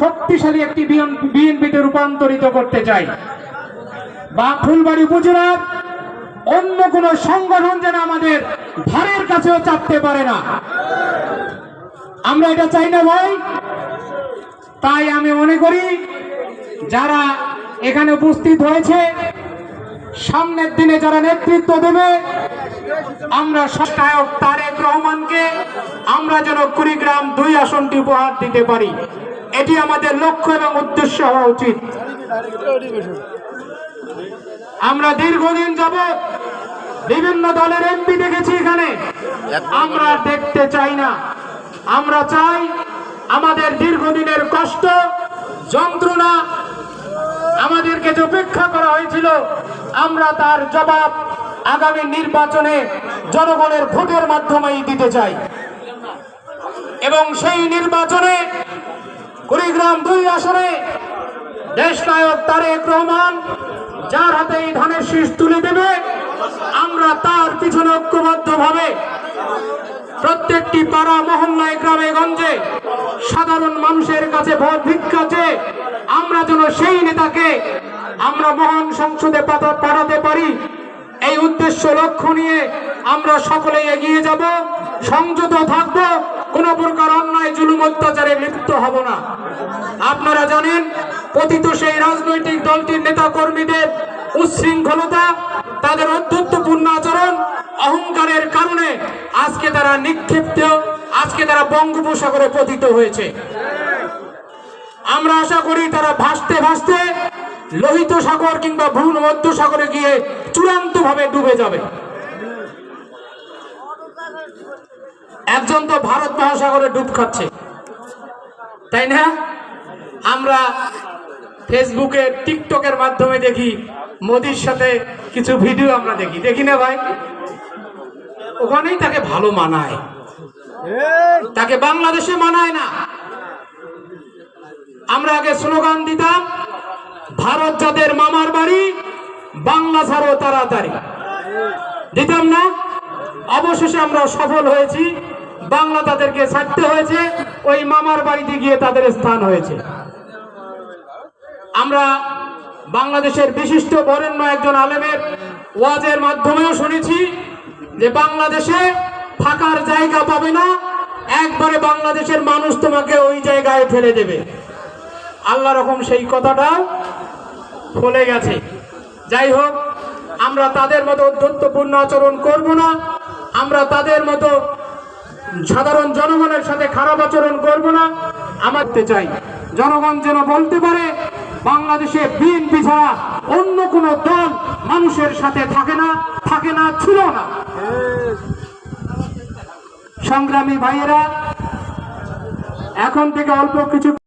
শক্তিশালী একটি বিএনপিতে রূপান্তরিত করতে চাই। বা ফুলবাড়ী উপজেলার অন্য কোন সংগঠন যেন আমাদের ধারের কাছেও চাপতে পারে না, আমরা এটা চাই না ভাই। তাই আমি মনে করি যারা এখানে উপস্থিত হয়েছে, সামনের দিনে যারা নেতৃত্ব দেবে, আমরা নায়ক তারেক রহমানকে আমরা যেন কুড়িগ্রাম 2 আসনটি উপহার দিতে পারি, এটি আমাদের লক্ষ্য এবং উদ্দেশ্য হওয়া উচিত। আমরা দীর্ঘদিন যাবৎ বিভিন্ন দলের এমপি দেখেছি এখানে, আমরা দেখতে চাই না। আমরা চাই আমাদের দীর্ঘদিনের কষ্ট যন্ত্রণা, আমাদেরকে যে উপেক্ষা করা হয়েছিল, আমরা তার জবাব আগামী নির্বাচনে জনগণের ভোটের মাধ্যমেই দিতে চাই। এবং সেই নির্বাচনে কুড়িগ্রাম 2 আসনে দেশনায়ক তারেক রহমান যার হাতে এই ধানের শীষ তুলে দেবে, আমরা তার পিছনে ঐক্যবদ্ধভাবে প্রত্যেকটি পাড়া মহল্লায় গ্রামে গঞ্জে সাধারণ মানুষের কাছে ভোট ভিক্ষা চেয়ে আমরা যেন সেই নেতাকে আমরা মহান সংসদে পাঠাতে পারি, এই উদ্দেশ্য লক্ষ্য নিয়ে আমরা সকলে এগিয়ে যাব, সংযত থাকব, কোন প্রকার অন্যায় জুলুম অত্যাচারে লিপ্ত হব না। আপনারা জানেন পতিত সেই রাজনৈতিক দলটির নেতা কর্মীদের উচ্ছৃঙ্খলতা, তাদের অধ্যত্বপূর্ণ আচরণ, অহংকারের কারণে আজকে তারা নিক্ষিপ্ত, আজকে তারা বঙ্গোপসাগরে পতিত হয়েছে। আমরা আশা করি তারা ভাসতে ভাসতে লোহিত সাগর কিংবা ভূমধ্য সাগরে গিয়ে চূড়ান্ত ভাবে ডুবে যাবে। একজন তো ভারত মহাসাগরে ডুব খাচ্ছে, তাই না? আমরা ফেসবুকে টিকটকের মাধ্যমে দেখি মোদির সাথে কিছু ভিডিও আমরা দেখি না ভাই? ওখানেই তাকে ভালো মানায়, তাকে বাংলাদেশে মানায় না। আমরা আগে স্লোগান দিতাম, ভারত যাদের মামার বাড়ি, বাংলা ছাড়ো তাড়াতাড়ি, দিতাম না? অবশেষে আমরা সফল হয়েছি, বাংলা তাদেরকে ছাড়তে হয়েছে, ওই মামার বাড়িতে গিয়ে তাদের স্থান হয়েছে। আমরা বাংলাদেশের বিশিষ্ট বরেণ্য একজন আলেমের ওয়াজের মাধ্যমেও শুনেছি যে বাংলাদেশে থাকার জায়গা পাবে না, একবারে বাংলাদেশের মানুষ তোমাকে ওই জায়গায় ফেলে দেবে। আল্লাহ রকম সেই কথাটাও ফলে গেছে। যাই হোক, আমরা তাদের মতো অধ্যত্বপূর্ণ আচরণ করব না, আমরা তাদের মতো সাধারণ জনগণের সাথে খারাপ আচরণ করব না। আমারতে চাই জনগণ যেন বলতে পারে বাংলাদেশে বিএনপি ছাড়া অন্য কোন দল মানুষের সাথে থাকে না, ছিল না। সংগ্রামী ভাইয়েরা, এখন থেকে অল্প কিছু